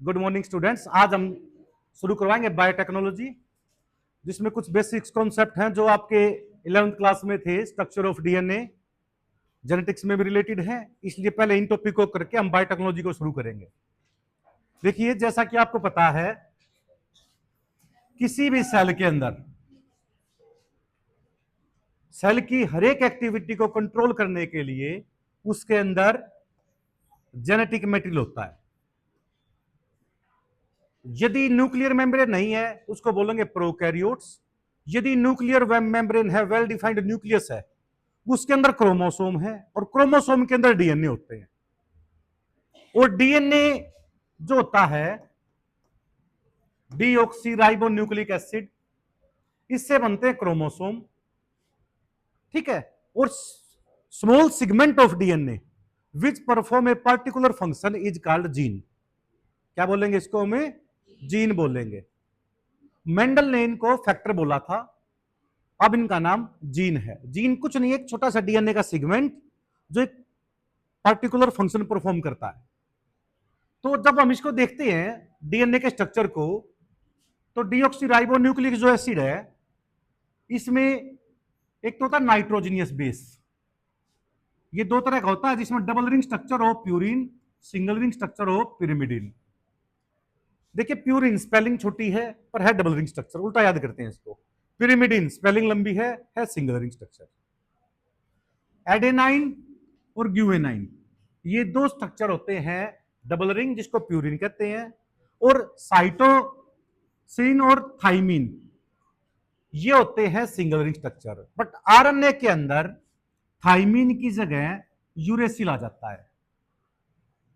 Good morning students. आज हम शुरू करवाएंगे बायोटेक्नोलॉजी, जिसमें कुछ बेसिक्स कॉन्सेप्ट हैं जो आपके 11th क्लास में थे। स्ट्रक्चर ऑफ डीएनए जेनेटिक्स में भी रिलेटेड है, इसलिए पहले इन टॉपिक को करके हम बायोटेक्नोलॉजी को शुरू करेंगे। देखिए, जैसा कि आपको पता है, किसी भी सेल के अंदर सेल की हर एक एक्टिविटी को कंट्रोल करने के लिए उसके अंदर जेनेटिक मटेरियल होता है। यदि न्यूक्लियर मेम्ब्रेन नहीं है उसको बोलेंगे प्रोकैरियोट्स। यदि न्यूक्लियर मेम्ब्रेन है, वेल डिफाइंड न्यूक्लियस है, उसके अंदर क्रोमोसोम है और क्रोमोसोम के अंदर डीएनए होते हैं। और डीएनए जो होता है डीऑक्सी राइबोन्यूक्लिक एसिड, इससे बनते हैं क्रोमोसोम, ठीक है। और small segment of DNA which perform a particular function is called gene. क्या बोलेंगे इसको? हमें जीन बोलेंगे। मेंडल ने इनको फैक्टर बोला था, अब इनका नाम जीन है। जीन कुछ नहीं, एक छोटा सा डीएनए का सेगमेंट जो एक पर्टिकुलर फंक्शन परफॉर्म करता है। तो जब हम इसको देखते हैं डीएनए के स्ट्रक्चर को, तो डीऑक्सीराइबोन्यूक्लिक जो एसिड है, इसमें एक तो होता है नाइट्रोजनियस बेस। ये दो तरह का होता है, जिसमें double ring structure of purine, single ring structure of pyrimidine. देखिए, प्यूरिन स्पेलिंग छोटी है पर है डबल रिंग स्ट्रक्चर, उल्टा याद करते हैं इसको। पिरिमिडिन स्पेलिंग लंबी है सिंगल रिंग स्ट्रक्चर। एडेनाइन और ग्यूएनाइन, ये दो स्ट्रक्चर होते हैं डबल रिंग, जिसको प्यूरिन कहते हैं। और साइटोसिन और थाइमिन, ये होते हैं single ring structure. But RNA के अंदर थाइमिन की जगह यूरेसिल आ जाता है।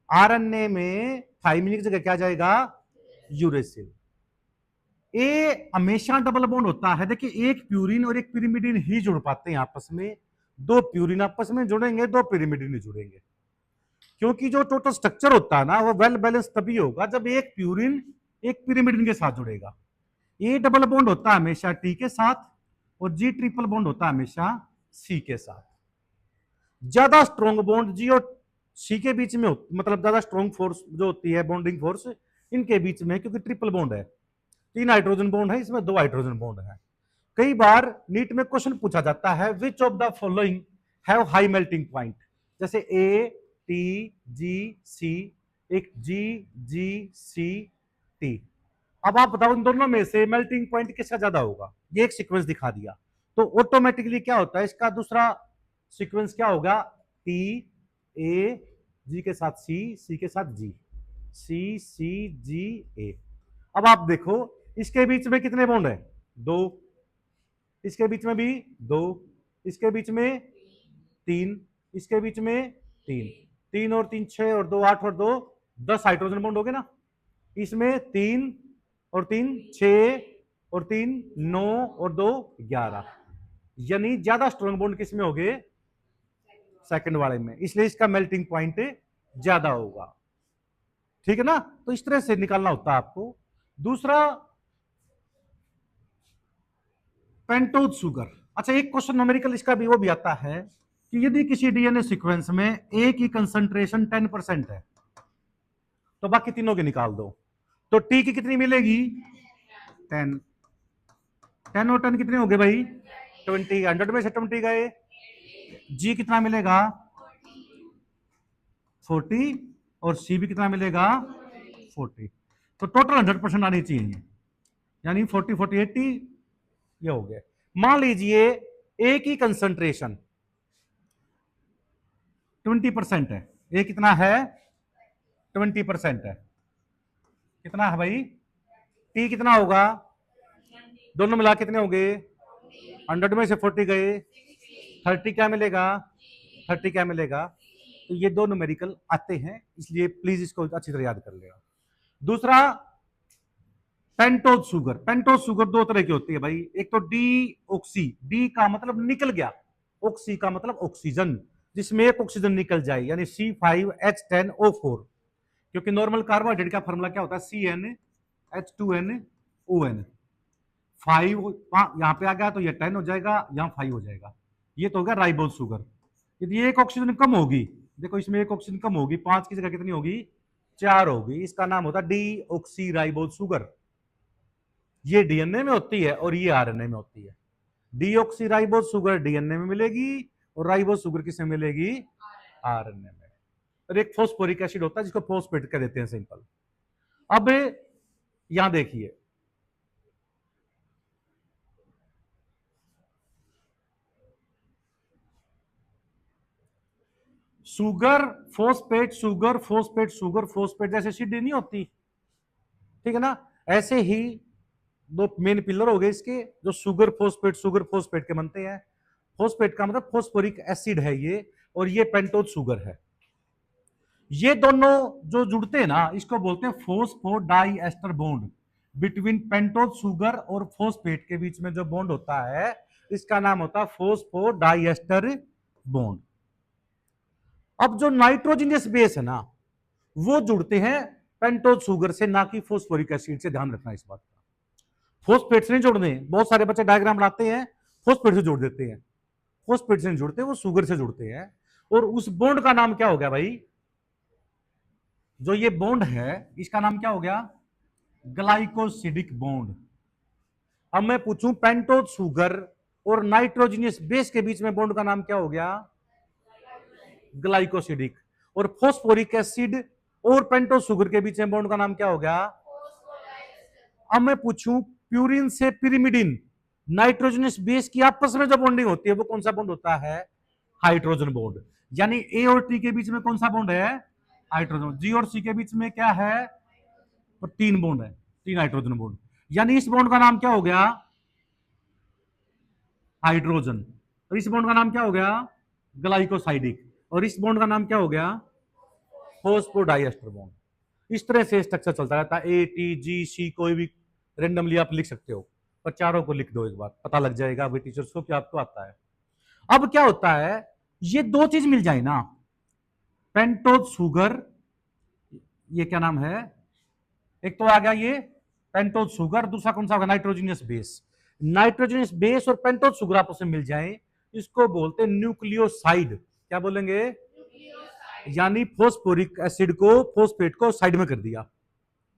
आरएनए में थाइमिन की जगह क्या जाएगा? यूरेसिल। ए हमेशा डबल बॉन्ड होता है। देखिए, एक प्यूरिन और एक पिरिमिडिन ही जुड़ पाते हैं आपस में। दो प्यूरिन आपस में जुड़ेंगे, दो पिरिमिडिन जुड़ेंगे, क्योंकि जो टोटल स्ट्रक्चर होता है ना, वो वेल बैलेंस तभी होगा जब एक प्यूरिन एक पिरिमिडिन के साथ जुड़ेगा। ए डबल बॉन्ड होता है हमेशा टी के साथ, और जी ट्रिपल बॉन्ड होता है हमेशा सी के साथ। ज्यादा स्ट्रॉन्ग बॉन्ड जी और सी के बीच में मतलब ज्यादा स्ट्रॉन्ग फोर्स जो होती है, बॉन्डिंग फोर्स इनके बीच में, क्योंकि ट्रिपल बॉन्ड है। 3 हाइड्रोजन बॉन्ड है, इसमें 2 हाइड्रोजन बॉन्ड है। कई बार नीट में क्वेश्चन पूछा जाता है, which of the following have high melting point, जैसे ए टी जी सी, एक जी जी सी टी। अब आप बताओ इन दोनों में से मेल्टिंग पॉइंट किसका ज्यादा होगा? ये एक सीक्वेंस दिखा दिया, तो ऑटोमेटिकली क्या होता है, इसका दूसरा सीक्वेंस क्या होगा? टी ए जी के साथ सी, सी के साथ जी, सी सी जी ए। अब आप देखो, इसके बीच में कितने बॉन्ड है? 2। इसके बीच में भी 2, इसके बीच में 3, इसके बीच में 3, 3 और 3 6 और 2 8 और 2 10 हाइड्रोजन बॉन्ड हो गए ना। इसमें 3 और 3 6 और 3 9 और 2 11, यानी ज्यादा स्ट्रॉन्ग बॉन्ड किसमें हो गए? सेकंड वाले में, इसलिए इसका मेल्टिंग पॉइंट ज्यादा होगा, ठीक है ना। तो इस तरह से निकालना होता है आपको। दूसरा, पेंटोज शुगर। अच्छा, एक क्वेश्चन न्यूमेरिकल इसका भी वो भी आता है कि यदि किसी डीएनए सीक्वेंस में ए की कंसंट्रेशन 10% है, तो बाकी तीनों के निकाल दो, तो टी की कितनी मिलेगी? 10। 10 और 10 कितने हो गए भाई? 20। 100 में से 20 गए। जी कितना मिलेगा? 40। और सी भी कितना मिलेगा? 40। तो टोटल 100% आनी चाहिए, यानी 40 40 80 ये हो गया। मान लीजिए ए की कंसंट्रेशन 20% है। ए कितना है? 20% है। कितना है भाई? टी कितना होगा? दोनों मिला कितने हो गए? 100 में से 40 गए, 30 क्या मिलेगा? 30 क्या मिलेगा? तो ये दो न्यूमेरिकल आते हैं, इसलिए प्लीज इसको अच्छी तरह याद कर लेगा। दूसरा, पेंटोज शुगर। पेंटोज शुगर दो तरह की होती है भाई। एक तो डी ऑक्सी, डी का मतलब निकल गया, ऑक्सी का मतलब ऑक्सीजन, जिसमें एक ऑक्सीजन निकल जाए, यानी C5H10O4। क्योंकि नॉर्मल कार्बोहाइड्रेट का फॉर्मूला क्या होता है? CnH2nOn। 5 यहां पे आ गया तो ये 10 हो जाएगा, यहां 5 हो जाएगा। ये तो होगा राइबोज शुगर। यदि एक ऑक्सीजन कम होगी, देखो इसमें एक ऑक्सीजन कम होगी, 5 की जगह कितनी होगी? 4 होगी, इसका नाम होता है डीऑक्सीराइबोज शुगर। ये डीएनए में होती है और ये आरएनए में होती है। डीऑक्सीराइबोज शुगर डीएनए में मिलेगी और राइबोज शुगर किसमें मिलेगी? आरएनए में। और एक फॉस्फोरिक एसिड होता है जिसको फॉस्फेट कह देते हैं सिंपल। अब यहां देखिए, sugar phosphate sugar phosphate sugar phosphate जैसे एसिड नहीं होती, ठीक है ना, ऐसे ही दो मेन पिलर हो गए इसके जो शुगर फॉस्फेट के बनते हैं। फॉस्फेट का मतलब फॉस्फोरिक एसिड है ये, और ये पेंटोज शुगर है। ये दोनों जो जुड़ते हैं ना, इसको बोलते हैं phosphodiester bond. Between pentose sugar और फॉस्फेट के बीच में जो बॉन्ड होता है, इसका नाम होता है फॉस्फोडाइएस्टर बॉन्ड। अब जो नाइट्रोजनियस बेस है ना, वो जुड़ते हैं पेंटोज शुगर से, ना कि फॉस्फोरिक एसिड से। ध्यान रखना इस बात का। फॉस्फेट से नहीं जोड़ने। बहुत सारे बच्चे डायग्राम बनाते हैं, फॉस्फेट से जोड़ देते हैं। फॉस्फेट से नहीं जुड़ते, वो शुगर से जुड़ते हैं। और उस बॉन्ड का नाम क्या हो गया भाई? जो ये बॉन्ड है इसका नाम क्या हो गया? Glycosidic bond. अब मैं पूछूं पेंटोज शुगर और नाइट्रोजनियस बेस के बीच में बॉन्ड का नाम क्या हो गया? ग्लाइकोसिडिक। और फॉस्फोरिक एसिड और पेंटोज शुगर के बीच में बॉन्ड का नाम क्या हो गया? अब मैं पूछूं प्यूरिन से पिरिमिडिन, नाइट्रोजनस बेस की आपस में जो बॉन्डिंग होती है वो कौन सा बॉन्ड होता है? Hydrogen bond. यानी ए और टी के बीच में कौन सा बॉन्ड है? हाइड्रोजन। जी और सी के बीच में क्या है? तो 3 बॉन्ड है, 3 हाइड्रोजन बॉन्ड। यानी इस बॉन्ड का नाम क्या हो गया? हाइड्रोजन। और इस बॉन्ड का नाम क्या हो गया? ग्लाइकोसाइडिक। और इस बॉन्ड का नाम क्या हो गया? Phosphodiester bond. इस तरह से स्ट्रक्चर चलता रहता है। ए टी जी सी कोई भी रेंडमली आप लिख सकते हो, पर चारों को लिख दो एक बार, पता लग जाएगा अभी टीचर्स को कि आपको आता है। अब क्या होता है, ये दो चीज मिल जाए ना, पेंटोज शुगर, ये क्या नाम है, एक तो आ गया ये पेंटोज शुगर, दूसरा कौन सा होगा? Nitrogenous base. नाइट्रोजनियस बेस और पेंटोज शुगर आपस में मिल जाए, इसको बोलते हैं न्यूक्लियोसाइड। क्या बोलेंगे? यानी फॉस्फोरिक एसिड को, फॉस्फेट को साइड में कर दिया,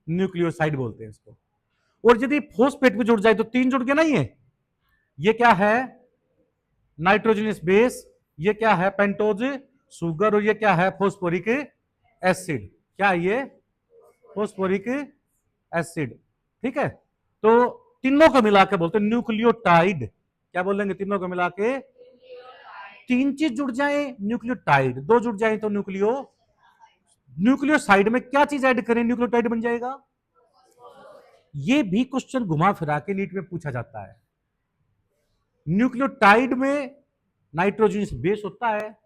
न्यूक्लियोसाइड बोलते हैं इसको। और यदि फॉस्फेट भी जुड़ जाए तो 3 जुड़ गए ना, ये क्या है? नाइट्रोजनियस बेस, ये क्या है? पेंटोज शुगर, और ये क्या है? Phosphoric acid. क्या है ये? Phosphoric acid. ठीक है, तो तीनों को मिला के बोलते हैं न्यूक्लियोटाइड। क्या बोलेंगे? तीनों को मिला के 3 चीज जुड़ जाए न्यूक्लियोटाइड, 2 जुड़ जाए तो न्यूक्लियोसाइड में क्या चीज ऐड करें न्यूक्लियोटाइड बन जाएगा? ये भी क्वेश्चन घुमा फिरा के नीट में पूछा जाता है। न्यूक्लियोटाइड में नाइट्रोजन बेस होता है,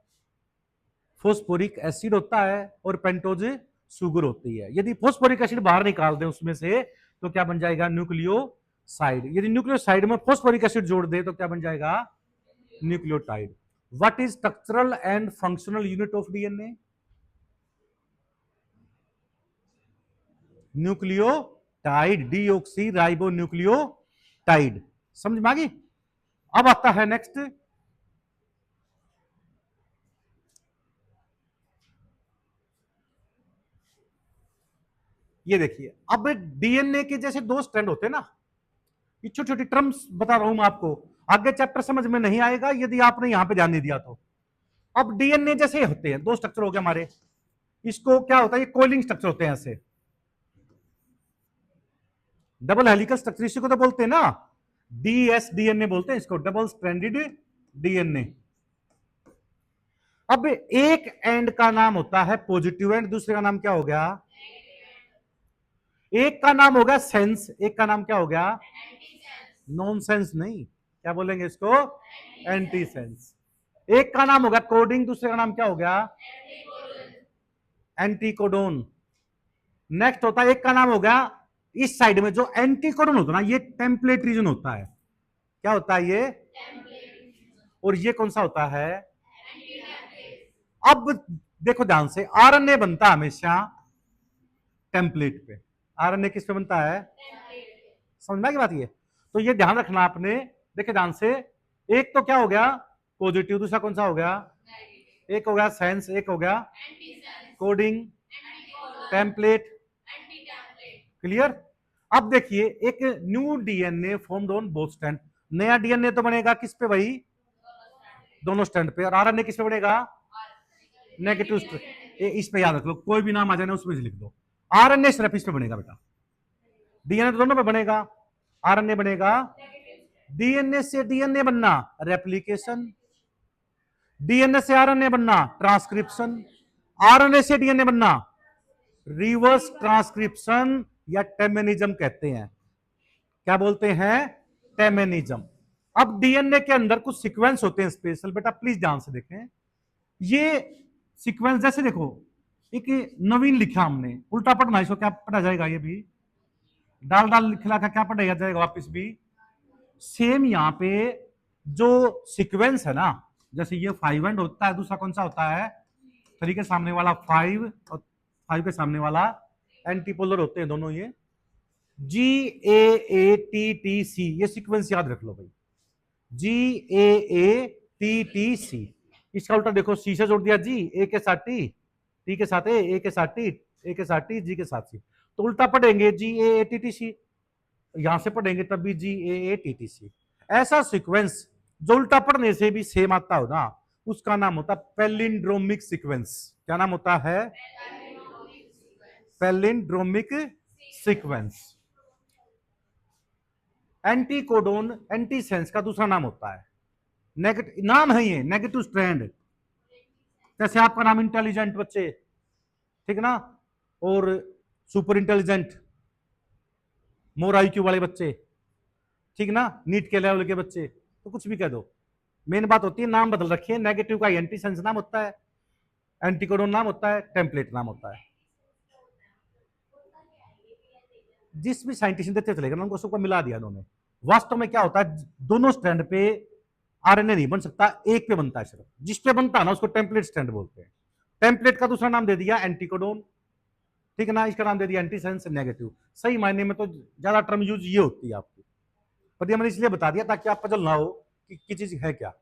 फॉस्फोरिक एसिड होता है और पेंटोज शुगर होती है। यदि फॉस्फोरिक एसिड बाहर निकाल दें उसमें से तो क्या बन जाएगा? न्यूक्लियोसाइड। यदि न्यूक्लियोसाइड में फॉस्फोरिक एसिड जोड़ दे तो क्या बन जाएगा? Nucleotide. What is structural and functional unit of DNA? Nucleotide, deoxy ribo nucleotide. समझ में आ गई? अब आता है नेक्स्ट, ये देखिए। अब डीएनए के जैसे 2 स्ट्रैंड होते हैं ना, ये छोटी छोटी टर्म्स बता रहा हूं मैं आपको, आगे चैप्टर समझ में नहीं आएगा यदि आपने यहां पे ध्यान नहीं दिया तो। अब डीएनए जैसे होते हैं, 2 स्ट्रक्चर हो गए हमारे, इसको क्या होता है? ये कोलिंग स्ट्रक्चर होते हैं ऐसे, डबल हेलिकल स्ट्रक्चर इसी को तो बोलते हैं ना, डीएसडीएनए बोलते हैं इसको, डबल स्ट्रैंडेड डीएनए। अब एक एंड का नाम होता है पॉजिटिव एंड, दूसरे का नाम क्या हो गया? एक का नाम हो गया सेंस, एक का नाम क्या हो गया? नॉन सेंस नहीं, क्या बोलेंगे इसको? Anti sense. एक का नाम हो गया कोडिंग, दूसरे का नाम क्या हो गया? एंटीकोडोन। नेक्स्ट होता है, एक का नाम हो गया इस साइड में जो एंटीकोडोन होता है ना, ये टेम्पलेट रीजन होता है। क्या होता है ये? और ये कौन सा होता है? अब देखो ध्यान से, आरएनए बनता है हमेशा टेम्पलेट पे। आरएनए किस पे बनता है? समझ में आ गई बात ये? तो ये ध्यान रखना आपने। देखिए ध्यान से, एक तो क्या हो गया? पॉजिटिव, दूसरा कौन सा हो गया? एक हो गया सेंस, एक हो गया कोडिंग, टेम्पलेट, क्लियर। अब देखिए एक new DNA formed on both stand, नया डीएनए तो बनेगा किस पे भाई, दोनों स्टैंड पे, और आरएनए किस पे बनेगा, नेगेटिव स्ट्रैंड। इस पे याद रख लो, कोई भी नाम आ जाए ना उसमें लिख दो, आरएनए सिर्फ इस पे बनेगा बेटा, डीएनए तो दोनों पे बनेगा, आरएनए बनेगा, डीएनए से डीएनए बनना रेप्लिकेशन, डीएनए से आरएनए बनना ट्रांसक्रिप्शन, आरएनए से डीएनए बनना रिवर्स ट्रांसक्रिप्शन या टेमेनिज्म कहते हैं। क्या बोलते हैं, टेमेनिज्म। अब डीएनए के अंदर कुछ सीक्वेंस होते हैं स्पेशल, बेटा प्लीज ध्यान से देखें, ये सीक्वेंस जैसे देखो, एक नवीन लिखा हमने, उल्टा पढ़ना, इसको क्या पढ़ा जाएगा, ये भी डाल डाल खिला का क्या पढ़ाया जाएगा वापस भी सेम। यहां पे जो सीक्वेंस है ना, जैसे ये 5 एंड होता है, दूसरा कौन सा होता है 3 के सामने वाला 5 और 5 के सामने वाला एंटीपोलर होते हैं दोनों, ये GAATTC, ये सीक्वेंस याद रख लो भाई, GAATTC। इसका उल्टा देखो, सी से जोड़ दिया जी, ए के साथ टी के साथ ए के साथ टी, ए के साथ टी, जी के साथ सी, तो उल्टा पढ़ेंगे GAATTC, यहां से पढ़ेंगे तब भी GAATTC। ऐसा सीक्वेंस जो उल्टा पढ़ने से भी सेम आता हो ना, उसका नाम होता है पैलिंड्रोमिक सीक्वेंस। क्या नाम होता है, पैलिंड्रोमिक सीक्वेंस। एंटीकोडोन एंटीसेंस का दूसरा नाम होता है नेगेटिव, नाम है ये नेगेटिव स्ट्रैंड। जैसे आपका नाम इंटेलिजेंट बच्चे, ठीक है ना, और सुपर इंटेलिजेंट, मोर आईक्यू वाले बच्चे, ठीक ना, नीट के लेवल के बच्चे, तो कुछ भी कह दो, मेन बात होती है नाम बदल रखिए। नेगेटिव का एंटीसेंस नाम होता है, एंटीकोडोन नाम होता है, टेम्पलेट नाम होता है। जिस भी साइंटिस्ट देते चलेगा ना, उनको सबको मिला दिया उन्होंने। वास्तव में क्या होता है, दोनों स्ट्रैंड पे आरएनए नहीं बन सकता, एक पे बनता है सिर्फ, जिस पे बनता है ना उसको टेम्पलेट स्ट्रैंड बोलते हैं। टेम्पलेट का दूसरा नाम दे दिया एंटीकोडोन, ठीक है ना, इसका नाम दे दिया एंटीसेंस नेगेटिव। सही मायने में तो ज्यादा टर्म यूज ये होती है आपकी, पर ये मैंने इसलिए बता दिया ताकि आप पजल ना हो कि चीज है क्या।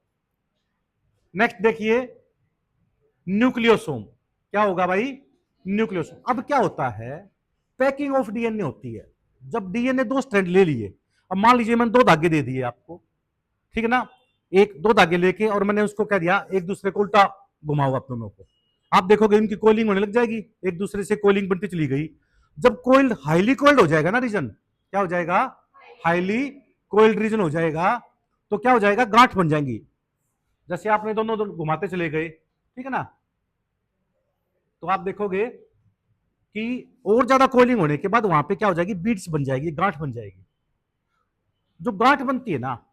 नेक्स्ट देखिए न्यूक्लियोसोम, क्या होगा भाई, न्यूक्लियोसोम। अब क्या होता है, पैकिंग ऑफ डीएनए होती है। जब डीएनए 2 स्ट्रैंड ले लिए, अब मान लीजिए मैंने 2 धागे दे दिए आपको, ठीक है ना, एक 2 धागे लेके और मैंने उसको कह दिया एक दूसरे को उल्टा घुमाओ आप दोनों को, आप देखोगे इनकी कोयलिंग होने लग जाएगी, एक दूसरे से कोयलिंग बनती चली गई। जब कोइल्ड हाईली कोइल्ड हो जाएगा ना रीजन, क्या हो जाएगा, हाईली कोइल्ड रीजन हो जाएगा, तो क्या हो जाएगा, गांठ बन जाएंगी। जैसे आपने दोनों घुमाते चले गए, ठीक है ना, तो आप देखोगे कि और ज्यादा कोयलिंग होने के बाद वहां पे क्या हो जाएगी, बीड्स बन जाएगी, गांठ बन जाएगी। जो गांठ बनती है ना,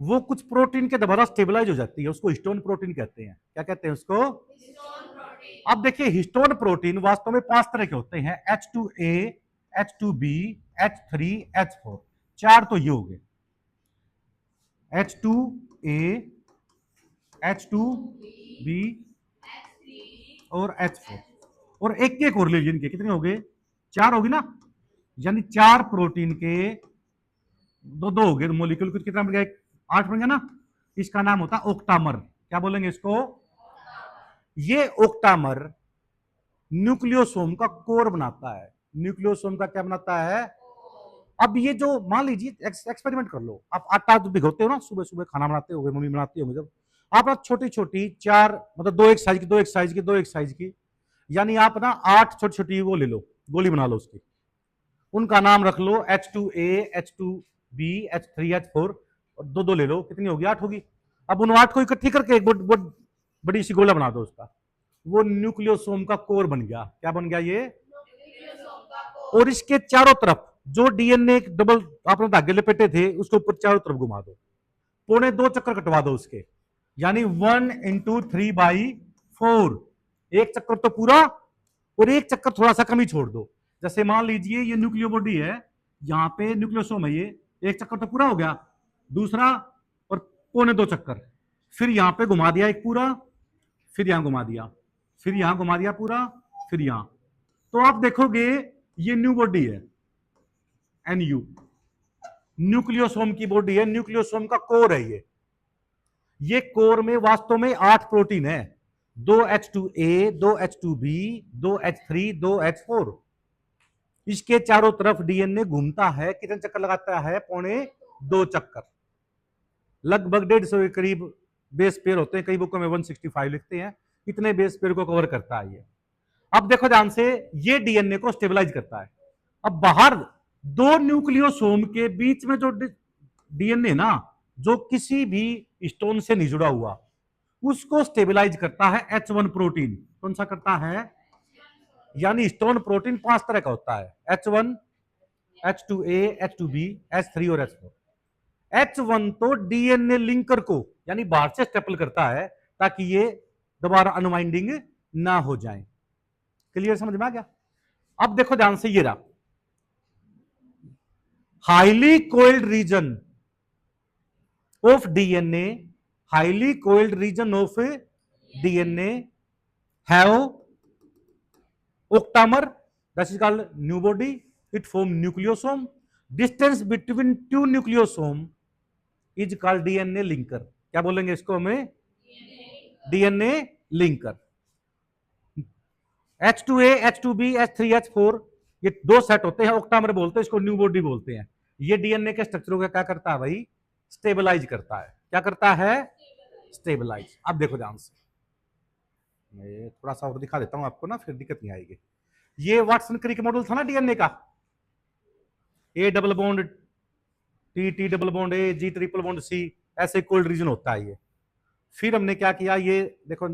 वो कुछ प्रोटीन के द्वारा स्टेबलाइज हो जाती है, उसको हिस्टोन प्रोटीन कहते हैं। क्या कहते हैं उसको, अब देखिए हिस्टोन प्रोटीन वास्तव में 5 तरह के होते हैं, H2A, H2B, H3, H4, 4 तो ये हो गए, H2A, H2B और H4, और एक एक और ले लीजिए, इनके कितने हो गए, 4 होगी ना, यानी 4 प्रोटीन के दो हो गए, मोलिक्यूल कुछ कितना बन गया, 8 बन गया ना। इसका नाम होता है ओक्टामर। क्या बोलेंगे इसको, ये ओक्टामर न्यूक्लियोसोम का कोर बनाता है। न्यूक्लियोसोम का क्या बनाता है, अब ये जो मान लीजिए एक्सपेरिमेंट कर लो, आप आटा तो भिगोते हो ना, सुबह सुबह खाना बनाते हो, मम्मी बनाती होगी, जब आप ना छोटी छोटी 4 मतलब 2 एक साइज की, 2 एक साइज की, 2 एक साइज की, यानी आप ना 8 छोटी छोटी वो ले लो, गोली बना लो उसकी, उनका नाम रख लो H2A, H2B, H3, H4, और 2 ले लो, कितनी होगी, 8 होगी। अब उन 8 को इकट्ठी करके एक बड़ी सी गोला बना दो उसका, वो न्यूक्लियोसोम का कोर बन गया। क्या बन गया ये, और इसके चारों तरफ जो डीएनए डबल आपने धागे लपेटे थे, उसको ऊपर चारों तरफ घुमा दो, 2.25 चक्कर कटवा दो उसके, यानी 1 × 3/4, एक चक्कर तो पूरा और एक चक्कर थोड़ा सा कम ही छोड़ दो। जैसे मान लीजिए ये न्यूक्लियो बॉडी है, यहाँ पे न्यूक्लियोसोम है, ये एक चक्कर तो पूरा हो गया, दूसरा और 2.25 चक्कर, फिर यहाँ पे घुमा दिया एक पूरा, फिर यहाँ घुमा दिया, फिर यहाँ घुमा दिया पूरा, फिर यहाँ, तो आप देखोगे ये न्यू बॉडी है, NU, न्यूक्लियोसोम की बॉडी है, न्यूक्लियोसोम का कोर है ये कोर में वास्तव में 8 प्रोटीन है, 2H2A, 2H2B, 2H3, 2H4। इसके चारों तरफ डीएनए घूमता है, कितने चक्कर लगाता है? पौने 2 चक्कर। लगभग 150 के करीब बेस पेयर होते हैं, कई बुकों में 165 लिखते हैं। इतने बेस पेयर को कवर करता है ये। अब देखो ध्यान से, ये डीएनए को स्टेबलाइज करता है। अब बाहर दो न्यूक्लियोसोम के बीच में जो डीएनए ना, जो किसी भी स्टोन से नहीं जुड़ा हुआ, उसको स्टेबलाइज करता है H1 प्रोटीन। कौन सा करता है? यानी स्टोन प्रोटीन 5 तरह का होता है, H1, H2A, H2B, H3 और H4। H1 तो डीएनए लिंकर को यानी बाहर से स्टेपल करता है ताकि ये दोबारा अनवाइंडिंग ना हो जाए। क्लियर, समझ में आ गया? अब देखो ध्यान से, ये रहा highly coiled region of DNA, highly coiled region of DNA have octamer, that is called new body, it form nucleosome, distance between two nucleosome is called DNA linker। क्या बोलेंगे इसको हमें? DNA linker। H2A, H2B, H3, H4 ये दो set होते हैं, octamer बोलते हैं इसको, न्यू बॉडी बोलते हैं। ये डीएनए के स्ट्रक्चर को क्या करता है भाई? स्टेबलाइज करता है। क्या करता है? स्टेबलाइज। अब देखो ध्यान से, मैं थोड़ा सा और दिखा देता हूं आपको ना, फिर दिक्कत नहीं आएगी। ये वाटसन क्रिक मॉडल था ना डीएनए का, A double bond T, T double bond A, G triple bond C, ऐसे कोल्ड रीजन होता है ये। फिर हमने क्या किया, ये देखो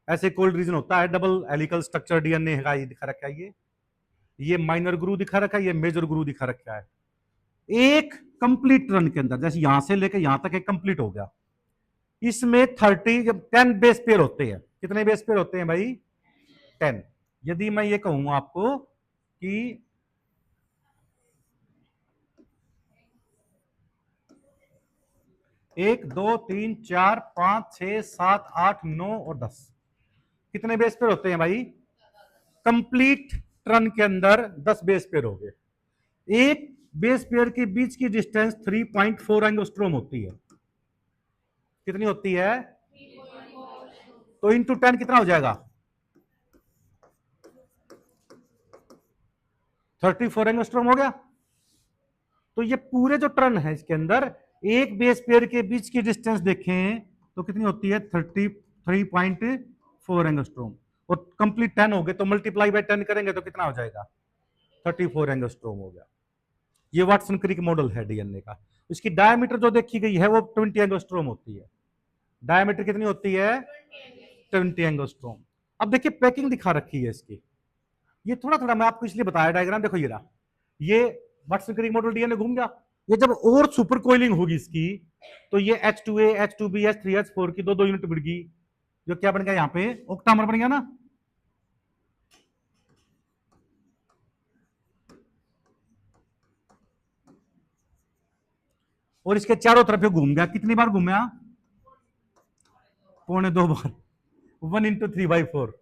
ऐसे कोल्ड रीजन होता है, डबल हेलिकल स्ट्रक्चर डीएनए का, ये दिखा रखा है। ये माइनर ग्रू दिखा रखा है, ये मेजर ग्रू दिखा रखा है। एक कंप्लीट रन के अंदर, जैसे यहां से लेकर यहां तक एक कंप्लीट हो गया, इसमें 10 बेस पेयर होते हैं। कितने बेस पेयर होते हैं भाई? 10। यदि मैं ये कहूं आपको कि 1, 2, 3, 4, 5, 6, 7, 8, 9 और 10, कितने बेस पेयर होते हैं भाई? कंप्लीट टर्न के अंदर 10 बेस पेयर हो गए। एक बेस पेयर के बीच की डिस्टेंस 3.4 एंगस्ट्रोम होती है। कितनी होती है? तो इंटू 10 कितना हो जाएगा? 34 एंगस्ट्रोम हो गया। तो ये पूरे जो टर्न है इसके अंदर एक बेस पेयर के बीच की डिस्टेंस देखें तो कितनी होती है? 33.4 एंगस्ट्रोम। और कंप्लीट 10 हो गए तो मल्टीप्लाई बाय 10 करेंगे तो कितना हो जाएगा? 34 एंगस्ट्रोम हो गया। ये वाटसन क्रिक मॉडल है डीएनए का। इसकी डायमीटर जो देखी गई है वो 20 एंगस्ट्रोम होती है। डायमीटर कितनी होती है? 20 एंगस्ट्रोम। अब देखिए पैकिंग दिखा रखी है इसकी, ये थोड़ा थोड़ा मैं आपको इसलिए बताया डायग्राम। देखो ये रहा, ये वाटसन क्रिक मॉडल डीएनए घूम गया। ये जब और सुपर कोइलिंग होगी इसकी तो ये H2A, H2B, H3, H4 की दो दो यूनिट बढ़ गई, जो क्या बन गया यहाँ पे? ऑक्टामर बन गया ना। और इसके चारों तरफ घूम गया। कितनी बार घूमया? 2.25 बार। 1 × 3/4,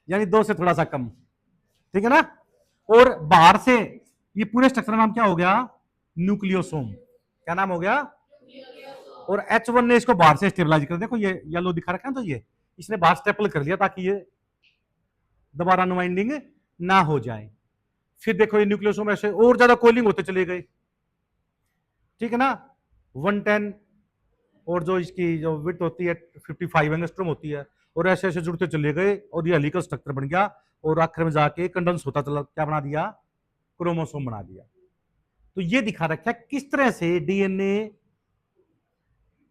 यानी 2 से थोड़ा सा कम। ठीक है ना। और बाहर से ये पूरे स्ट्रक्चर का नाम क्या हो गया? न्यूक्लियोसोम। क्या नाम हो गया? और H1 ने इसको बाहर से स्टेबलाइज कर, देखो ये येलो दिखा रखा है, तो ये इसने बाहर स्टेपल कर लिया ताकि ये दोबारा अनवाइंडिंग ना हो जाए। फिर देखो ये न्यूक्लियोसोम ऐसे और ज्यादा कोइलिंग होते चले गए। ठीक है ना। 110, और जो इसकी जो विड्थ होती है 55 एंगस्ट्रोम होती है, और ऐसे ऐसे जुड़ते चले गए और ये हेलिकल स्ट्रक्चर बन गया, और आखिर में जाके कंडेंस होता चला, क्या बना दिया? क्रोमोसोम बना दिया। तो ये दिखा रखा है किस तरह से डीएनए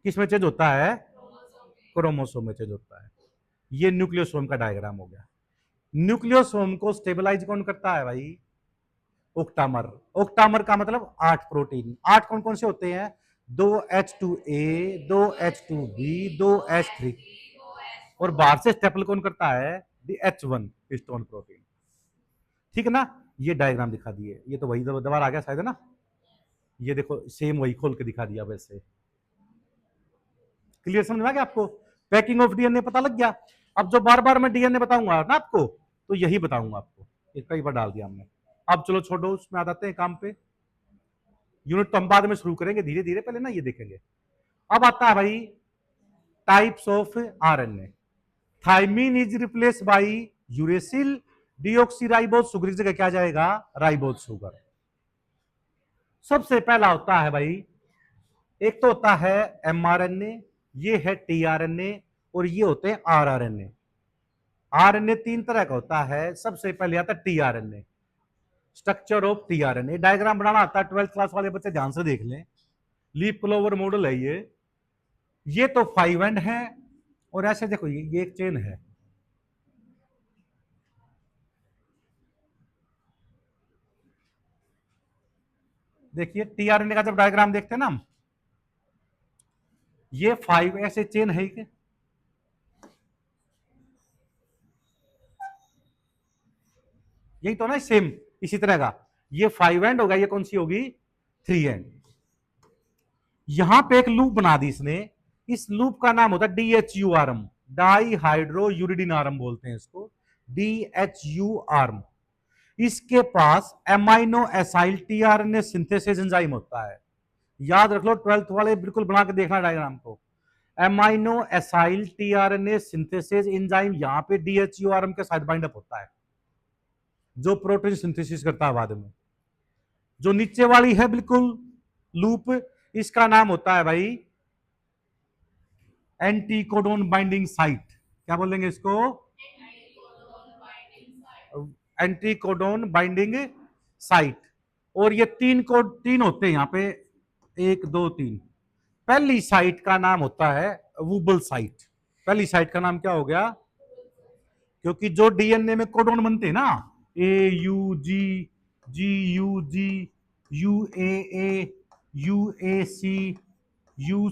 किस में चेंज होता है? क्रोमोसोम में चेंज होता है। ये न्यूक्लियोसोम का डायग्राम हो गया। न्यूक्लियोसोम को स्टेबलाइज कौन करता है भाई? ओक्टामर। ओक्टामर का मतलब 8 प्रोटीन। 8 कौन कौन से होते हैं? 2H2A, 2H2B, 2H3। और बाहर से स्टेपल कौन करता है? H1 stone protein. ठीक है ना। ये डायग्राम दिखा दिए, ये तो वही दोबारा आ गया शायद, है ना। ये देखो सेम वही खोल के दिखा दिया वैसे। क्लियर समझ में आ गया आपको? पैकिंग ऑफ डीएनए पता लग गया। अब जो बार बार मैं डीएनए बताऊंगा ना आपको, तो यही बताऊंगा आपको। एक कई बार डाल दिया हमने। अब चलो छोड़ो, उसमें आ जाते हैं काम पे। यूनिट तो हम बाद में शुरू करेंगे धीरे धीरे, पहले ना ये देखेंगे। अब आता है भाई types of RNA. Thymine is replace by uracil deoxyribose sugar की जगह क्या जाएगा, राइबोज शुगर। सबसे पहला होता है भाई, एक तो होता है एमआरएनए, ये है टीआरएनए, और ये होते हैं आरआरएनए। आरएनए तीन तरह का होता है। सबसे पहले आता है tRNA, structure of tRNA. Diagram बनाना आता है, 12th क्लास वाले बच्चे ध्यान से देख लें। लीप क्लोवर मॉडल है ये तो 5 एंड है, और ऐसे देखो ये एक चेन है। देखिए टीआरएनए का जब डायग्राम देखते हैं ना हम, ये 5 ऐसे चेन है क्या, यही तो ना, सेम इसी तरह का। ये 5 एंड होगा, ये कौन सी होगी, 3 एंड। यहां पे एक लूप बना दी इसने, इस लूप का नाम होता है DHU arm, dihydro uridine arm बोलते हैं इसको, डीएचयू आर्म। इसके पास amino acyl tRNA synthesis enzyme होता है। याद रख लो, 12th वाले बिल्कुल बना के देखना डायग्राम को। Amino acyl tRNA synthesis enzyme यहां पे डीएचयू आर्म के साथ बाइंड अप होता है, जो प्रोटीन सिंथेसिस करता है बाद में। जो नीचे वाली है बिल्कुल लूप, इसका नाम होता है भाई एंटीकोडोन बाइंडिंग साइट। क्या बोलेंगे इसको, एंटीकोडोन बाइंडिंग साइट। और ये तीन होते हैं यहां पे, 1 2 3। पहली साइट का नाम होता है वूबल साइट। पहली साइट का नाम क्या हो गया, क्योंकि जो डीएनए में कोडोन बनते हैं ना, A U G, G U G, U A, U A C, U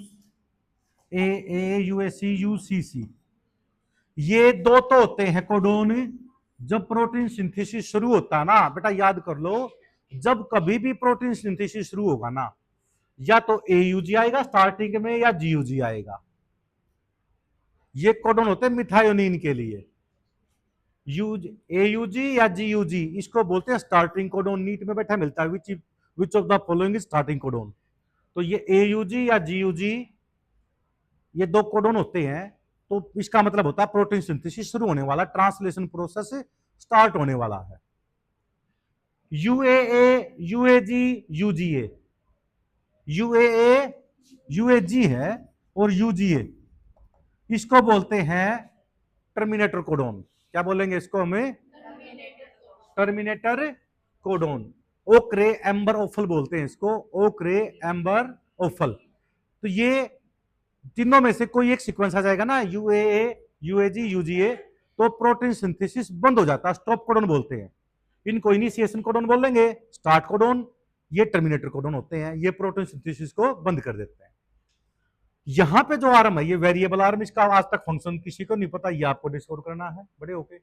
A, U A C, U C C, ये दो तो होते हैं कोडोन। जब प्रोटीन सिंथेसिस शुरू होता है ना बेटा, याद कर लो, जब कभी भी प्रोटीन सिंथेसिस शुरू होगा ना, या तो एयूजी आएगा स्टार्टिंग में या जीयूजी आएगा। ये कोडोन होते हैं मिथायोनिन के लिए, एयूजी या जीयूजी, इसको बोलते हैं स्टार्टिंग कोडोन। नीट में बैठा मिलता है which of the following is starting codon. तो ये एयूजी या जीयूजी, ये दो कोडोन होते हैं। तो इसका मतलब होता है प्रोटीन सिंथेसिस शुरू होने वाला, ट्रांसलेशन प्रोसेस स्टार्ट होने वाला है। यूएए, यूएजी, यूजीए, यूएए, यूएजी है, और यूजीए, इसको बोलते हैं टर्मिनेटर कोडोन। क्या बोलेंगे इसको हमें, टर्मिनेटर कोडोन। ओक्रे एम्बर ओफल बोलते हैं इसको, ओक्रे एम्बर ओफल। तो ये तीनों में से कोई एक सीक्वेंस आ जाएगा ना, यूएए, यूएजी, यूजीए, तो प्रोटीन सिंथेसिस बंद हो जाता है, स्टॉप कोडोन बोलते हैं। इनको इनिशिएशन कोडोन बोल देंगे, स्टार्ट कोडोन। ये टर्मिनेटर कोडोन होते हैं, ये प्रोटीन सिंथेसिस को बंद कर देते हैं। यहां पे जो आर्म है ये वेरिएबल आर्म, इसका आज तक फंक्शन किसी को नहीं पता, ये आपको डिस्कवर करना है बड़े होके।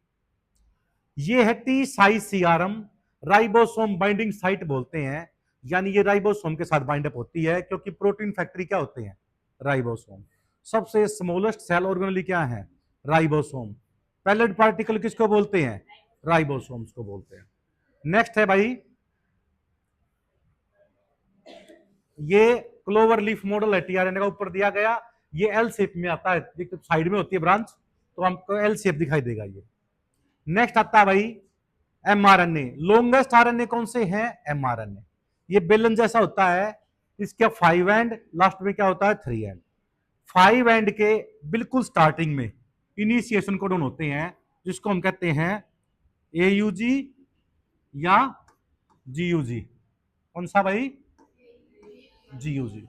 ये है टी साइज सी आर्म, राइबोसोम बाइंडिंग साइट बोलते हैं, यानी ये राइबोसोम के साथ बाइंड अप होती है, क्योंकि प्रोटीन फैक्ट्री क्या होते हैं, राइबोसोम। सबसे स्मॉलेस्ट सेल ऑर्गेनेली क्या है, राइबोसोम। पैलेट पार्टिकल किसको बोलते हैं, राइबोसोम्स को बोलते हैं। नेक्स्ट है भाई, ये क्लोवर लीफ मॉडल है टीआरएनए का, ऊपर दिया गया। ये एल शेप में आता है, तो साइड में होती है ब्रांच, तो हमको एल शेप दिखाई देगा ये। नेक्स्ट आता है भाई एमआरएनए। लॉन्गेस्ट आरएनए कौन से हैं, एमआरएनए। ये बेलन जैसा होता है, इसका 5 एंड, लास्ट में क्या होता है 3 एंड। 5 एंड के बिल्कुल स्टार्टिंग में इनिशिएशन कोडोन होते हैं, जिसको हम कहते हैं एयूजी या जीयूजी। कौन सा भाई, जीयूजी।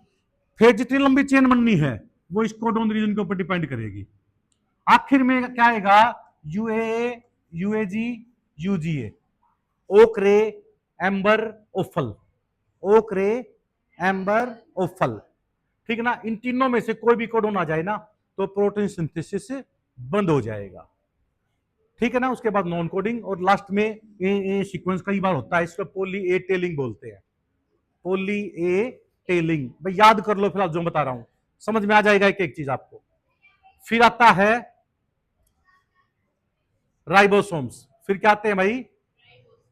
फिर जितनी लंबी चेन बननी है वो इस कोडोन रीजन के ऊपर डिपेंड करेगी। आखिर में क्या आएगा, UAA, UAG, UGA, ochre amber opal, ochre amber opal. ठीक है ना, इन तीनों में से कोई भी कोडोन आ जाए ना तो प्रोटीन सिंथेसिस बंद हो जाएगा। ठीक है ना, उसके बाद नॉन कोडिंग, और लास्ट में ए सीक्वेंस कई बार होता है, इसको पोली ए टेलिंग बोलते हैं, पोली ए टेलिंग। भाई याद कर लो फिलहाल जो बता रहा हूं, समझ में आ जाएगा एक एक चीज आपको। फिर आता है राइबोसोम्स। फिर क्या आते हैं भाई,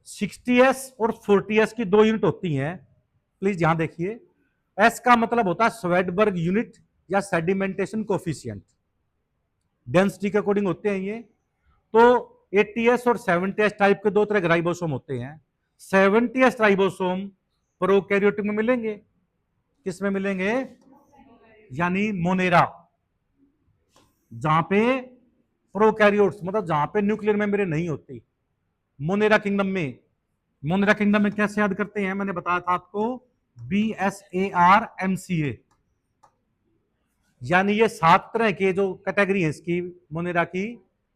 60s और 40s की 2 यूनिट होती हैं, प्लीज यहां देखिए। एस का मतलब होता है स्वेडबर्ग यूनिट या सेडिमेंटेशन कोफिशिएंट, डेंसिटी के अकॉर्डिंग होते हैं ये। तो 80s और 70s टाइप के दो तरह के राइबोसोम होते हैं। 70s राइबोसोम प्रोकैरियोटिक में मिलेंगे, किसमें मिलेंगे, यानी मोनेरा, जहां पे प्रोकैरियोट्स मतलब जहां पे न्यूक्लियर मेम्ब्रेन नहीं होती, मोनेरा किंगडम में। मोनेरा किंगडम में कैसे याद करते हैं, मैंने बताया था आपको, BSARMCA, यानी ये 7 तरह के जो कैटेगरी है इसकी मोनेरा की,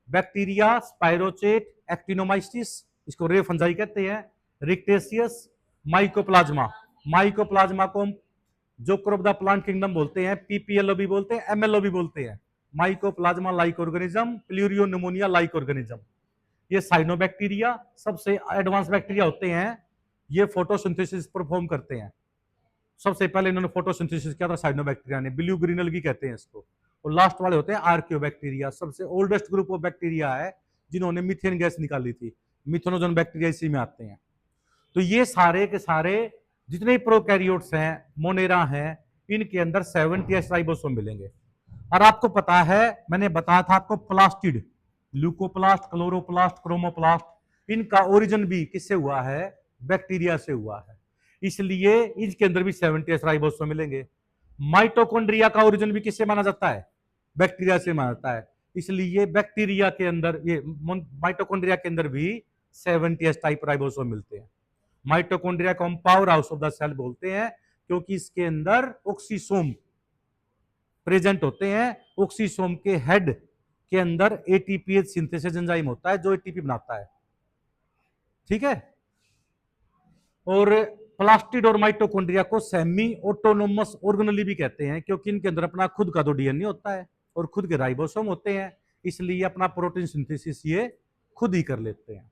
बैक्टीरिया, स्पाइरोचेट, एक्टिनोमाइसिस, इसको रे फंजाई कहते हैं, रिक्टेशियस, माइकोप्लाज्मा, माइकोप्लाज्मा को joker of the plant kingdom बोलते हैं, PPLO भी बोलते हैं, MLO भी बोलते हैं, mycoplasma like organism, pleuropneumonia like organism. ये साइनोबैक्टीरिया सबसे एडवांस बैक्टीरिया होते हैं, ये फोटोसिंथेसिस परफॉर्म करते हैं। सबसे पहले इन्होंने फोटोसिंथेसिस किया था साइनोबैक्टीरिया ने, ब्लू ग्रीन एल्गी कहते हैं इसको। और लास्ट वाले होते हैं आर्कियोबैक्टीरिया, सबसे ओल्डेस्ट ग्रुप ऑफ बैक्टीरिया है जिन्होंने मीथेन गैस निकाली थी, मिथेनोजन बैक्टीरिया इसी में आते हैं। तो ये सारे के सारे जितने प्रोकैरियोट्स हैं, मोनेरा हैं, इनके अंदर 70s राइबोसोम मिलेंगे। और आपको पता है, मैंने बताया था आपको, प्लास्टिड, ल्यूकोप्लास्ट, क्लोरोप्लास्ट, क्रोमोप्लास्ट, इनका ओरिजिन भी किससे हुआ है, बैक्टीरिया से हुआ है, इसलिए इनके अंदर भी 70s राइबोसोम मिलेंगे। माइटोकॉन्ड्रिया का ओरिजिन भी किससे माना जाता है, बैक्टीरिया से माना जाता है, इसलिए बैक्टीरिया के अंदर, ये माइटोकॉन्ड्रिया के अंदर भी 70s टाइप राइबोसोम मिलते हैं। माइटोकॉन्ड्रिया को हम power house of the cell बोलते हैं, क्योंकि इसके अंदर ऑक्सीसोम प्रेजेंट होते हैं। ऑक्सीसोम के हेड के अंदर ATPase सिंथेसिस एंजाइम होता है जो ATP बनाता है, ठीक है। और प्लास्टिड और माइटोकॉन्ड्रिया को सेमी ऑटोनोमस ऑर्गेनेली भी कहते हैं, क्योंकि इनके अंदर अपना खुद का तो DNA होता है और खुद के राइबोसोम होते हैं, इसलिए अपना प्रोटीन सिंथेसिस ये खुद ही कर लेते हैं।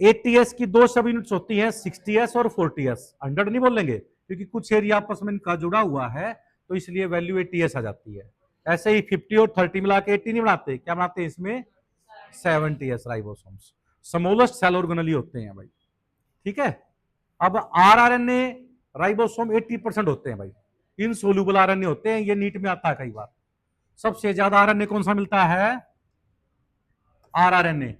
80s की दो सब यूनिट्स होती हैं, 60s और 40s। 100 नहीं बोलेंगे क्योंकि कुछ एरिया आपस में इनका जुड़ा हुआ है, तो इसलिए वैल्यू 80s आ जाती है। ऐसे ही 50 और 30 मिला के 80 नहीं बनाते, क्या बनाते हैं इसमें, 70s ribosomes. Smallest cell organelle होते हैं भाई, ठीक है। अब RNA राइबोसोम 80% होते हैं भाई, इनसोल्यूबल RNA होते हैं, ये नीट में आता है कई बार। सबसे ज्यादा RNA कौन सा मिलता है, rRNA।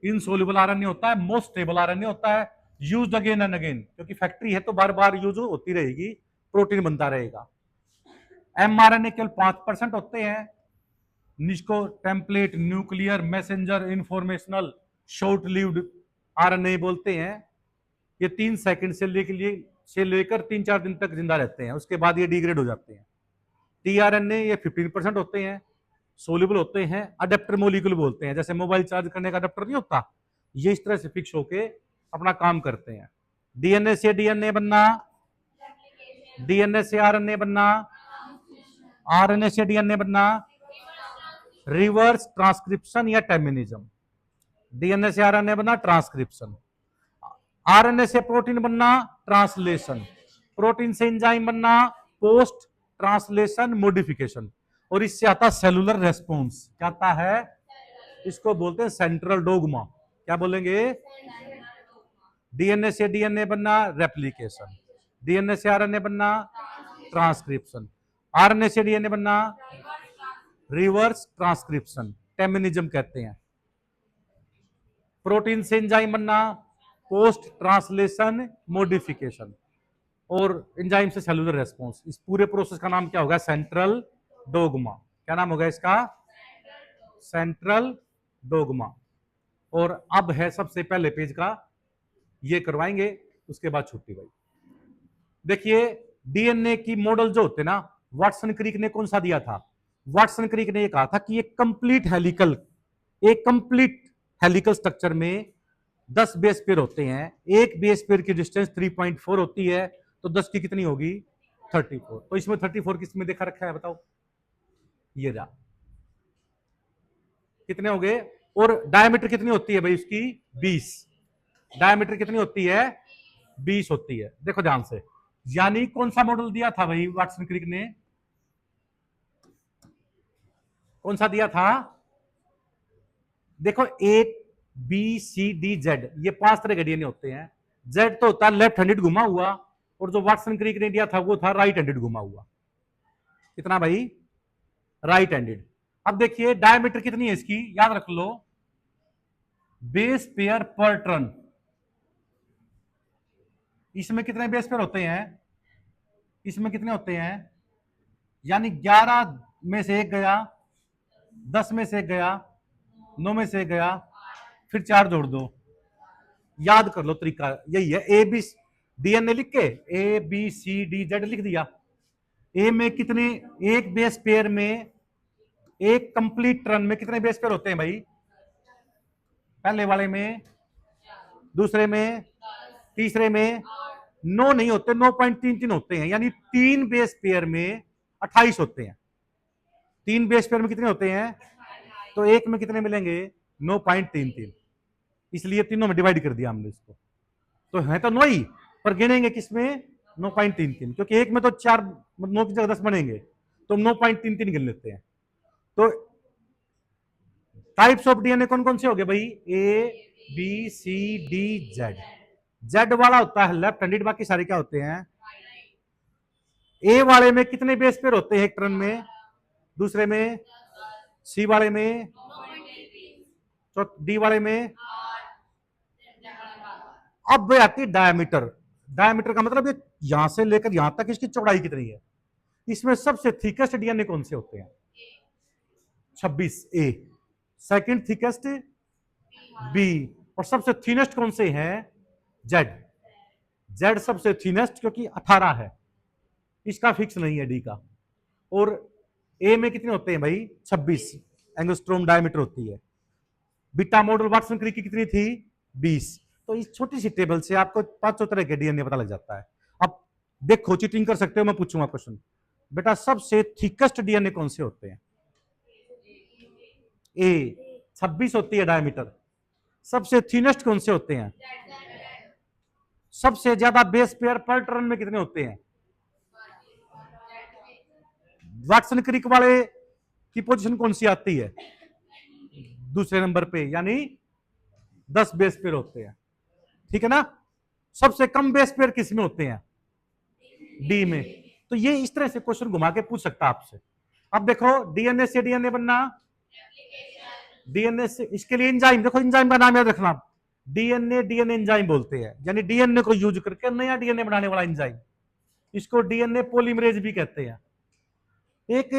इनसोल्यूबल RNA होता है, मोस्ट स्टेबल RNA होता है, यूज्ड अगेन एंड अगेन, क्योंकि फैक्ट्री है तो बार बार यूज होती रहेगी, प्रोटीन बनता रहेगा। mRNA केवल 5% होते हैं, जिसको template, nuclear, messenger, informational, short lived RNA बोलते हैं। ये 3 सेकंड से लेकर 3-4 दिन तक जिंदा रहते हैं, उसके बाद ये डिग्रेड हो जाते हैं। tRNA ये 15% होते हैं, सोल्यूबल होते हैं, अडेप्टर मोलिक्यूल बोलते हैं, जैसे मोबाइल चार्ज करने का अडेप्टर नहीं होता, ये इस तरह से फिक्स होके अपना काम करते हैं। DNA से DNA बनना, DNA से RNA बनना, RNA से DNA बनना, रिवर्स ट्रांसक्रिप्शन या टर्मिनिज्म। DNA से RNA बनना ट्रांसक्रिप्शन, RNA से प्रोटीन बनना ट्रांसलेशन, प्रोटीन से एंजाइम बनना पोस्ट ट्रांसलेशन मॉडिफिकेशन, और इससे आता सेलुलर रेस्पॉन्स। क्या आता है, इसको बोलते हैं सेंट्रल डोगमा। क्या बोलेंगे, DNA से DNA बनना रेप्लिकेशन, DNA से RNA बनना ट्रांसक्रिप्शन, RNA से DNA बनना रिवर्स ट्रांसक्रिप्शन, टर्मिनिज्म कहते हैं। प्रोटीन से एंजाइम बनना पोस्ट ट्रांसलेशन मॉडिफिकेशन, और एंजाइम से सेलुलर रेस्पॉन्स। इस पूरे प्रोसेस का नाम क्या होगा, सेंट्रल डोगमा। क्या नाम होगा इसका, सेंट्रल डोगमा। और अब है सबसे पहले पेज का, ये करवाएंगे, उसके बाद छुट्टी भाई। देखिए DNA की मॉडल जो होते ना, वाटसन क्रिक ने कौन सा दिया था, वाटसन क्रिक ने ये कहा था कि एक कंप्लीट हेलिकल स्ट्रक्चर में 10 बेस पेयर होते हैं, एक बेस पेयर की डिस्टेंस 3.4 होती है, तो 10 की कितनी होगी, 34। तो इसमें 34 किसमें देखा रखा है बताओ, ये रहा, कितने हो गए। और डायमीटर कितनी होती है भाई इसकी, 20। डायमीटर कितनी होती है, 20 होती है, देखो ध्यान से। यानी कौन सा मॉडल दिया था भाई वाटसन क्रिक ने, कौन सा दिया था, देखो ABCDZ, ये 5 तरह के DNA होते हैं। Z तो होता है लेफ्ट हैंडेड घुमा हुआ, और जो वाटसन क्रिक ने दिया था वो था राइट हैंडेड घुमा हुआ। कितना भाई, राइट हैंडेड। अब देखिए डायमीटर कितनी है इसकी, याद रख लो, बेस पेयर पर टर्न। इसमें कितने बेस पेयर होते हैं, इसमें कितने होते हैं, यानी 11 में से एक गया, 10 में से एक गया, 9 में से एक गया, फिर 4 जोड़ दो। याद कर लो तरीका यही है। ए बी डीएनए लिख के ABCDZ लिख दिया। ए में कितने, एक बेस पेयर में, एक कंप्लीट टर्न में कितने बेस पेयर होते हैं भाई, पहले वाले में, दूसरे में, तीसरे में 9 नहीं होते, 9.33 होते हैं, यानी 3 बेस पेयर में 28 होते हैं। 3 बेस पेयर में कितने होते हैं, तो एक में कितने मिलेंगे, 9.33, इसलिए तीनों में डिवाइड कर दिया हमने इसको। तो है तो 9 ही, पर गिनेंगे किसमें, 9.33, क्योंकि एक में तो 4, 9 की जगह 10 बनेंगे, तो 9.33 गिन लेते हैं। तो टाइप्स ऑफ डीएनए कौन कौन से हो गए भाई, ABCDZ। जेड वाला होता है लेफ्ट हैंडेड, बाकी सारे क्या होते हैं, ए वाले में कितने बेस पेयर होते हैं एक टर्न में, दूसरे में, सी वाले में, डी वाले में। अब आती है डायमीटर। डायमीटर का मतलब ये यहां से लेकर यहां तक इसकी चौड़ाई कितनी है। इसमें सबसे थिकेस्ट डीएनए कौन से होते हैं, 26A, सेकंड थिकेस्ट B, और सबसे थिनेस्ट कौन से हैं, Z। Z सबसे थिनेस्ट क्योंकि 18 है, इसका फिक्स नहीं है डी का। और ए में कितने होते हैं भाई, 26 एंगस्ट्रोम डायमीटर होती है। बीटा मॉडल वाटसन क्रिक की कितनी थी, 20। तो इस छोटी सी टेबल से आपको 500 तरह के डीएनए पता लग जाता है। अब देखो चीटिंग कर सकते हो, मैं पूछूंगा क्वेश्चन, बेटा सबसे थिकेस्ट डीएनए कौन से होते हैं, ए 26 होती है डायमीटर। सबसे थिनेस्ट कौन से होते हैं, सबसे ज्यादा बेस पेयर पर टर्न में कितने होते हैं, वाटसन क्रिक वाले की पोजीशन कौन सी आती है, दूसरे नंबर पे, यानी 10 बेस पेयर होते हैं, ठीक है ना। सबसे कम बेस पेयर किस में होते हैं, डी में। तो ये इस तरह से क्वेश्चन घुमा के पूछ सकता है आपसे। अब देखो डीएनए से डीएनए बनना, डीएनए से, इसके लिए एंजाइम, देखो एंजाइम का नाम याद रखना, डीएनए एंजाइम बोलते हैं, यानी डीएनए को यूज करके नया डीएनए बनाने वाला एंजाइम, इसको डीएनए पॉलीमरेज भी कहते हैं। एक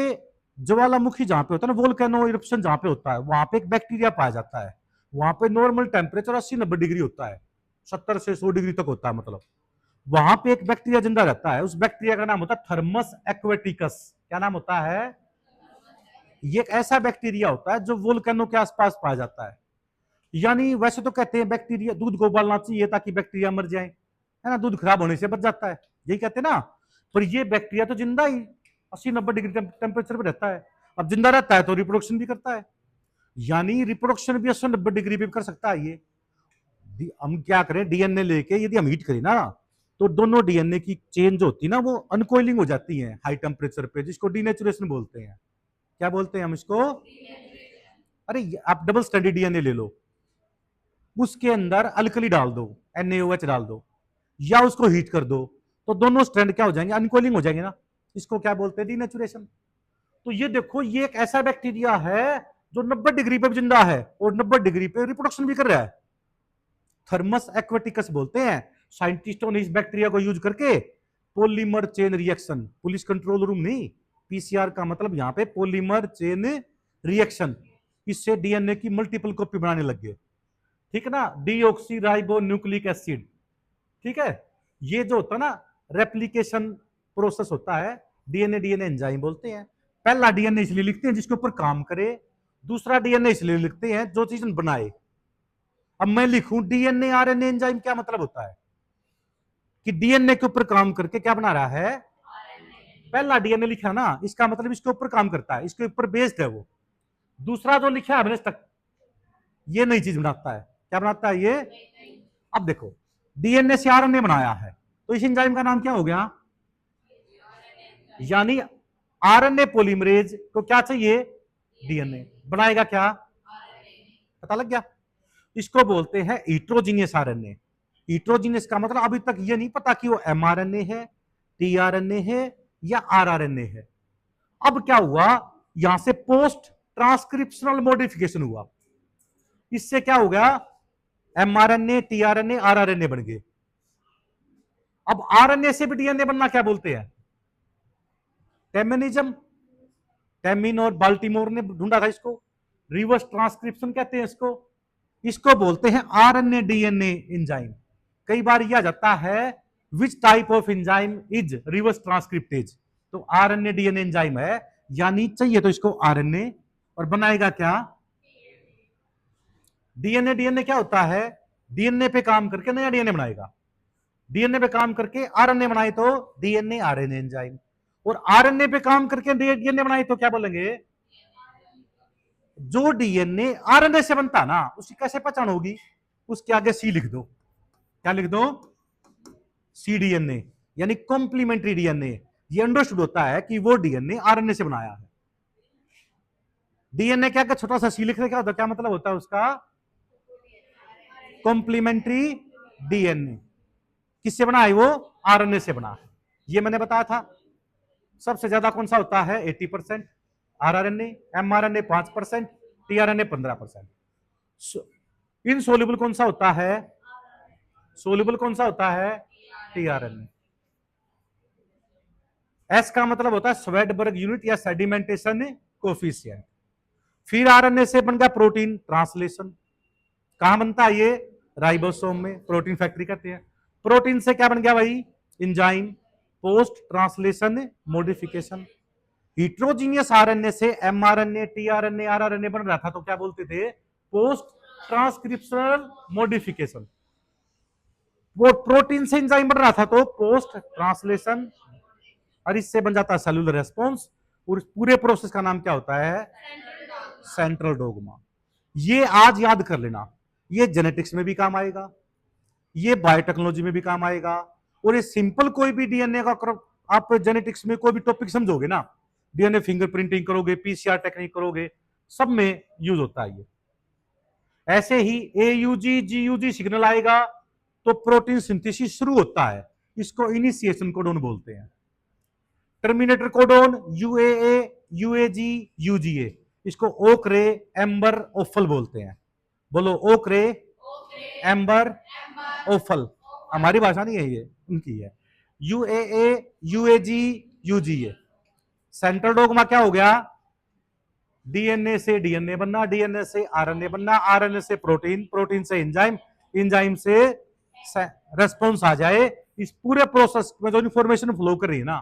ज्वालामुखी जहां पे होता है ना, वोल्केनो इरप्शन जहां पे होता है, वहां पे एक बैक्टीरिया पाया जाता है, वहां पे नॉर्मल टेम्परेचर 80-90 डिग्री होता है, 70 से 100 डिग्री तक होता है, मतलब वहां पे एक बैक्टीरिया जिंदा रहता है, उस बैक्टीरिया का नाम होता है थर्मस एक्वेटिकस। क्या नाम होता है, ये एक ऐसा बैक्टीरिया होता है जो वोल्केनो के आसपास पाया जाता है। यानी वैसे तो कहते हैं बैक्टीरिया, दूध को उबालना चाहिए ताकि बैक्टीरिया मर जाए, है ना, दूध खराब होने से बच जाता है, यही कहते हैं ना। पर ये बैक्टीरिया तो जिंदा ही 80-90 डिग्री टेम्परेचर पे रहता है। अब जिंदा रहता है तो रिप्रोडक्शन भी करता है, यानी रिप्रोडक्शन भी 80-90 डिग्री पे कर सकता है ये। हम क्या करें, डीएनए लेके यदि हम हीट करें ना, तो दोनों डीएनए की चेन जो होती है ना, वो अनकोइलिंग हो जाती है हाई टेम्परेचर पे, जिसको डीनेचुरेशन बोलते हैं। क्या बोलते हैं हम इसको, अरे आप डबल स्टैंडर्ड डीएनए ले लो, उसके अंदर अल्कली डाल दो, NaOH डाल दो, या उसको हीट कर दो, तो दोनों स्ट्रैंड क्या हो जाएंगे, अनकोइलिंग हो जाएंगे ना, इसको क्या बोलते हैं, डीनेचुरेशन। तो ये देखो, ये एक ऐसा बैक्टीरिया है जो 90 डिग्री पे जिंदा है और 90 डिग्री पे रिप्रोडक्शन भी कर रहा है, थर्मस एक्वेटिकस बोलते हैं। साइंटिस्टों ने इस बैक्टीरिया को यूज करके polymer chain reaction, police control room नहीं, पीसीआर का मतलब यहां पे पॉलीमर चेन रिएक्शन, इससे डीएनए की मल्टीपल कॉपी बनाने लग गए, ठीक है ना, डीऑक्सी राइबो न्यूक्लिक एसिड, ठीक है। ये जो होता है ना रेप्लिकेशन प्रोसेस होता है, डीएनए एंजाइम बोलते हैं। पहला डीएनए इसलिए लिखते हैं जिसके ऊपर काम करे, दूसरा डीएनए इसलिए लिखते हैं जो चीज बनाए। अब मैं लिखूं डीएनए आरएनए एंजाइम, क्या मतलब होता है कि डीएनए के ऊपर काम करके क्या बना रहा है, पहला डीएनए लिखा ना, इसका मतलब इसके ऊपर काम करता है, इसके ऊपर बेस्ड है वो। दूसरा जो लिखा है तक, ये नई चीज बनाता है, क्या बनाता है ये। अब देखो डीएनए से आरएनए बनाया है, तो इस एंजाइम का नाम क्या हो गया, यानी आरएनए पॉलीमरेज को क्या चाहिए, डीएनए बनाएगा, क्या पता लग गया। इसको बोलते हैं हीट्रोजीनियस आरएनए। हीट्रोजीनियस का मतलब अभी तक ये नहीं पता कि वो एमआरएनए है, टीआरएनए है या आरआरएनए है। अब क्या हुआ, यहां से पोस्ट ट्रांसक्रिप्शनल मॉडिफिकेशन हुआ। इससे क्या हो गया, एमआरएनए, टीआरएनए, आरआरएनए बन गए। अब आरएनए से भी डीएनए बनना क्या बोलते हैं, टेमिनिज्म। टेमिन और बाल्टीमोर ने ढूंढा था इसको, रिवर्स ट्रांसक्रिप्शन कहते हैं इसको। इसको बोलते हैं आरएनए डीएनए एंजाइम। कई बार यह आ जाता है which type of enzyme is reverse transcriptase, तो आरएनए डीएनए एंजाइम है, यानी चाहिए तो इसको आरएनए और बनाएगा क्या डीएनए। डीएनए क्या होता है, डीएनए पे काम करके नया डीएनए बनाएगा, डीएनए पे काम करके आरएनए बनाए तो डीएनए आरएनए एंजाइम, और आरएनए पे काम करके डीएनए बनाए तो क्या बोलेंगे, जो डीएनए आरएनए से बनता ना उसकी कैसे पहचान होगी, उसके आगे सी लिख दो, क्या लिख दो, सी डीएनए, यानी कॉम्प्लीमेंट्री डीएनए। ये अंडरस्टूड होता है कि वो डीएनए आरएनए से बनाया है। डीएनए क्या, छोटा सा सी लिख रहे, क्या होता है, क्या मतलब होता है उसका, कॉम्प्लीमेंट्री डीएनए। किससे बना है वो, आरएनए से बना है, ये मैंने बताया था। सबसे ज्यादा कौन सा होता है, 80%, आरआरएनए, एमआरएनए 5%, टीआरएनए 15%। इनसोल्युबल कौन सा होता है, सोल्युबल कौन सा होता है, टीआरएनए। एस का मतलब होता है स्वेडबर्ग यूनिट या सेडिमेंटेशन कोफिशिएंट। फिर आरएनए से बन गया प्रोटीन ट्रांसलेशन, कहां बनता है ये, राइबोसोम में, प्रोटीन फैक्ट्री कहते हैं। प्रोटीन से क्या बन गया भाई, enzyme, post translation modification. Heterogeneous RNA से एमआरएनए, टीआरएनए, आरआरएनए बन रहा था तो क्या बोलते थे, पोस्ट ट्रांसक्रिप्शनल मॉडिफिकेशन। वो प्रोटीन से एंजाइम बन रहा था तो पोस्ट ट्रांसलेशन, और इससे बन जाता है सेलुलर रेस्पॉन्स। और इस पूरे प्रोसेस का नाम क्या होता है, सेंट्रल डोग्मा। ये आज याद कर लेना, ये जेनेटिक्स में भी काम आएगा, ये बायोटेक्नोलॉजी में भी काम आएगा, और ये सिंपल कोई भी डीएनए का आप जेनेटिक्स में कोई भी टॉपिक समझोगे ना, डीएनए फिंगरप्रिंटिंग करोगे, पीसीआर टेक्निक करोगे, सब में यूज होता है ये। ऐसे ही एयूजी जीयूजी सिग्नल आएगा तो प्रोटीन सिंथेसिस शुरू होता है, इसको इनिशिएशन कोडोन बोलते हैं। टर्मिनेटर कोडोन यूएए, यूएजी, यूजीए, इसको ओक रे, एम्बर, ओफल बोलते हैं। बोलो ओक रे, एम्बर, ओफल। हमारी भाषा नहीं है ये, उनकी है। यूएए, यूएजी, यूजीए। सेंट्रल डोग्मा क्या हो गया, डीएनए से डीएनए बनना, डीएनए से आरएनए बनना, आरएनए से प्रोटीन, प्रोटीन से एंजाइम, एंजाइम से रेस्पॉन्स आ जाए। इस पूरे प्रोसेस में जो इंफॉर्मेशन फ्लो कर रही है ना,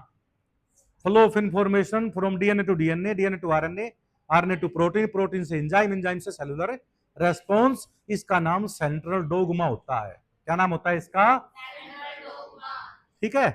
flow of information from DNA to DNA, DNA to RNA, RNA to protein, protein से एंजाइम, एंजाइम से सेलुलर रेस्पॉन्स, इसका नाम सेंट्रल डोग्मा होता है। क्या नाम होता है इसका, ठीक है।